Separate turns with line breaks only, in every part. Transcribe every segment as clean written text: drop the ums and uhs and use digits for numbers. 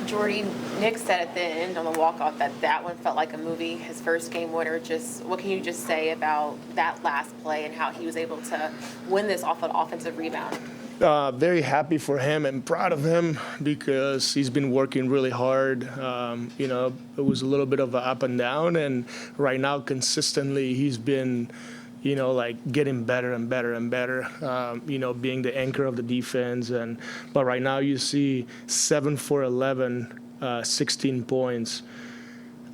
Jordi, Nick said at the end on the walk-off that one felt like a movie, his first game winner. Just what can you just say about that last play and how he was able to win this off an offensive rebound?
Very happy for him and proud of him because he's been working really hard. It was a little bit of an up and down, and right now consistently he's been, getting better and better and better. Being the anchor of the defense, but right now you see 7 for 11, 16 points.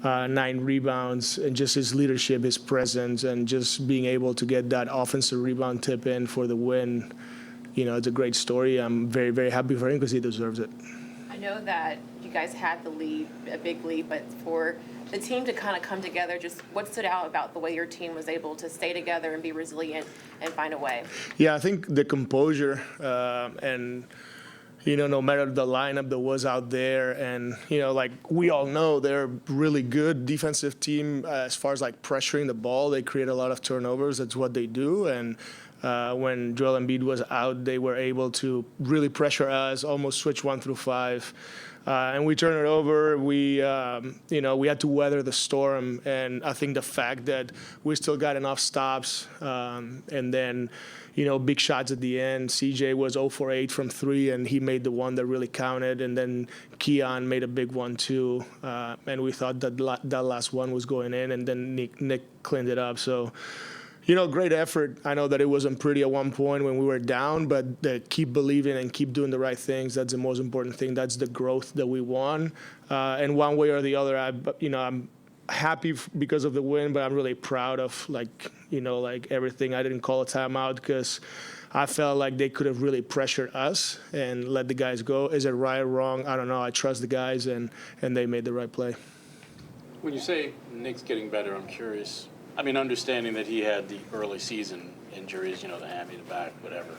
9 rebounds, and just his leadership, his presence, and just being able to get that offensive rebound tip in for the win. It's a great story. I'm very, very happy for him because he deserves it.
I know that you guys had the lead, a big lead, but for the team to kind of come together, just what stood out about the way your team was able to stay together and be resilient and find a way?
Yeah, I think the composure and no matter the lineup that was out there, and we all know they're a really good defensive team as far as pressuring the ball. They create a lot of turnovers. That's what they do, and when Joel Embiid was out, they were able to really pressure us, almost switch 1 through 5. And we turned it over. We had to weather the storm. And I think the fact that we still got enough stops and then, big shots at the end. CJ was 0 for 8 from 3, and he made the one that really counted. And then Keon made a big one, too. And we thought that last one was going in, and then Nick cleaned it up. So, great effort. I know that it wasn't pretty at one point when we were down, but keep believing and keep doing the right things. That's the most important thing. That's the growth that we want. And one way or the other, I'm happy because of the win, but I'm really proud of everything. I didn't call a timeout because I felt like they could have really pressured us and let the guys go. Is it right or wrong? I don't know. I trust the guys, and they made the right play.
When you say Nick's getting better, I'm curious. Understanding that he had the early season injuries, the hammy, the back, whatever.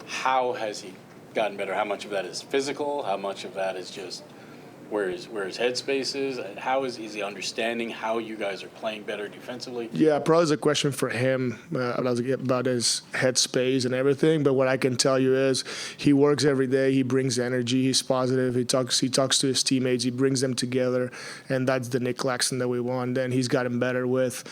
How has he gotten better? How much of that is physical? How much of that is just where his headspace is? How is he understanding how you guys are playing better defensively?
Yeah, probably is a question for him about his headspace and everything. But what I can tell you is he works every day. He brings energy. He's positive. He talks to his teammates. He brings them together, and that's the Nic Claxton that we want. And he's gotten better with,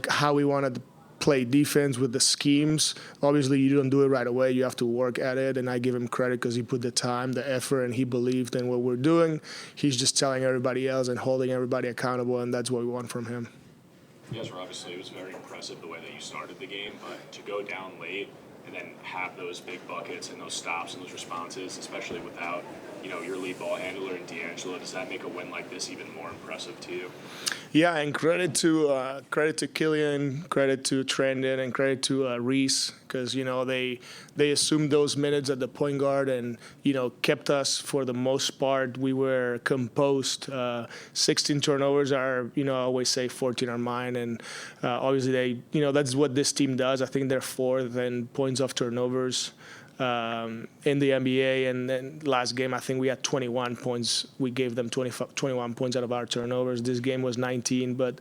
how we wanted to play defense with the schemes. Obviously, you don't do it right away. You have to work at it, and I give him credit because he put the time, the effort, and he believed in what we're doing. He's just telling everybody else and holding everybody accountable, and that's what we want from him.
Yes, obviously, it was very impressive the way that you started the game, but to go down late and then have those big buckets and those stops and those responses, especially without, your lead ball handler and D'Angelo, does that make a win like this even more impressive to you?
Yeah, and credit to Killian, credit to Trendon, and credit to Reese, because they assumed those minutes at the point guard and kept us for the most part. We were composed. 16 turnovers are I always say 14 are mine, and obviously that's what this team does. I think they're 4th in points off turnovers in the NBA, and then last game I think we had 21 points. We gave them 21 points out of our turnovers. This game was 19, but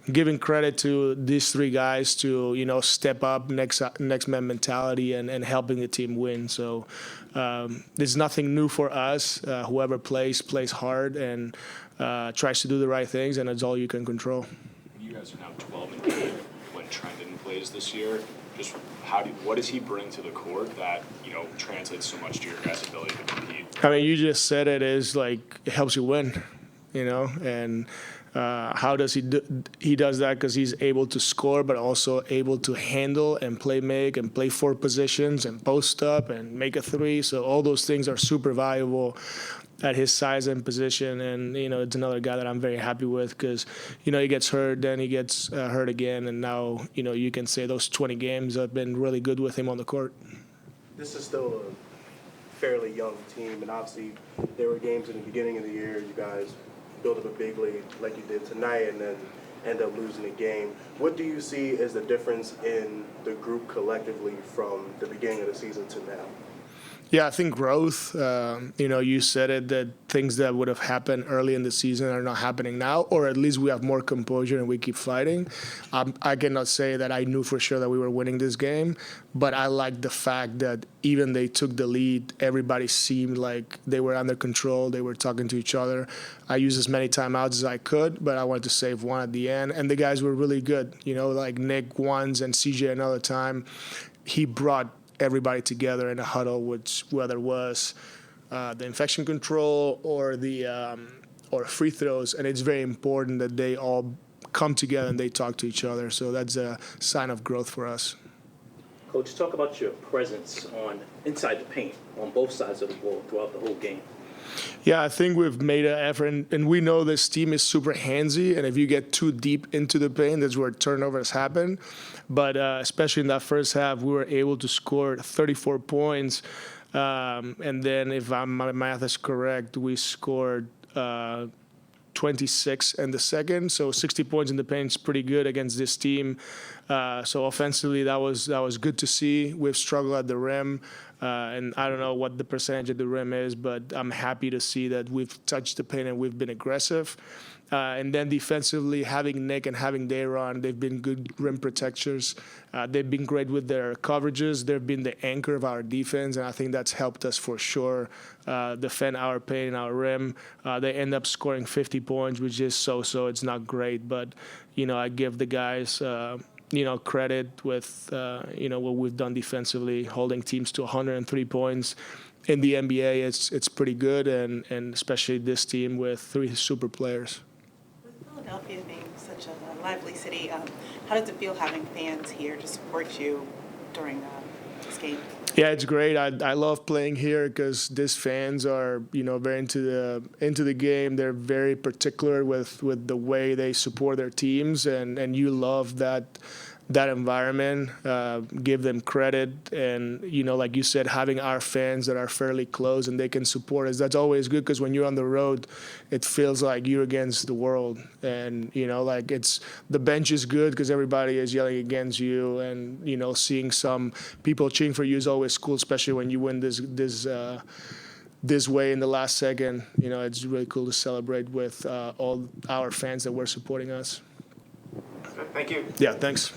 giving credit to these 3 guys to step up, next man mentality, and helping the team win. So there's nothing new for us. Whoever plays hard and tries to do the right things, and it's all you can control.
You guys are now 12-8 when Trendon plays this year. Just what does he bring to the court that translates so much to your guys' ability to compete?
You just said it helps you win, and how does he do? He does that because he's able to score, but also able to handle and make and play 4 positions and post up and make a 3. So all those things are super valuable at his size and position, and it's another guy that I'm very happy with because he gets hurt, then he gets hurt again, and now you can say those 20 games have been really good with him on the court.
This is still a fairly young team, and obviously there were games in the beginning of the year you guys built up a big lead like you did tonight and then end up losing the game. What do you see as the difference in the group collectively from the beginning of the season to now?
Yeah, I think growth. You said it, that things that would have happened early in the season are not happening now, or at least we have more composure and we keep fighting. I cannot say that I knew for sure that we were winning this game, but I like the fact that even they took the lead, everybody seemed like they were under control. They were talking to each other. I used as many timeouts as I could, but I wanted to save one at the end, and the guys were really good. Like Nick once and CJ another time. He brought everybody together in a huddle, whether it was the infection control or the or free throws, and it's very important that they all come together and they talk to each other. So that's a sign of growth for us.
Coach, talk about your presence inside the paint on both sides of the ball throughout the whole game.
Yeah, I think we've made an effort, and we know this team is super handsy, and if you get too deep into the paint, that's where turnovers happen. But especially in that first half, we were able to score 34 points, and then if my math is correct, we scored 26 in the second, so 60 points in the paint is pretty good against this team. So offensively, that was good to see. We've struggled at the rim, and I don't know what the percentage at the rim is, but I'm happy to see that we've touched the paint and we've been aggressive. And then defensively, having Nick and having Dayron, they've been good rim protectors. They've been great with their coverages. They've been the anchor of our defense, and I think that's helped us for sure defend our paint and our rim. They end up scoring 50 points, which is so-so. It's not great, but, I give the guys credit with, what we've done defensively, holding teams to 103 points. In the NBA, it's pretty good, and especially this team with 3 super players.
With Philadelphia being such a lively city, how does it feel having fans here to support you during this game?
Yeah, it's great. I love playing here because these fans are, very into the game. They're very particular with the way they support their teams, and you love that environment. Give them credit, and like you said, having our fans that are fairly close and they can support us, that's always good, because when you're on the road, it feels like you're against the world, and it's the bench is good because everybody is yelling against you, and seeing some people cheering for you is always cool, especially when you win this way in the last second. It's really cool to celebrate with all our fans that were supporting us.
Thank you.
Yeah, thanks.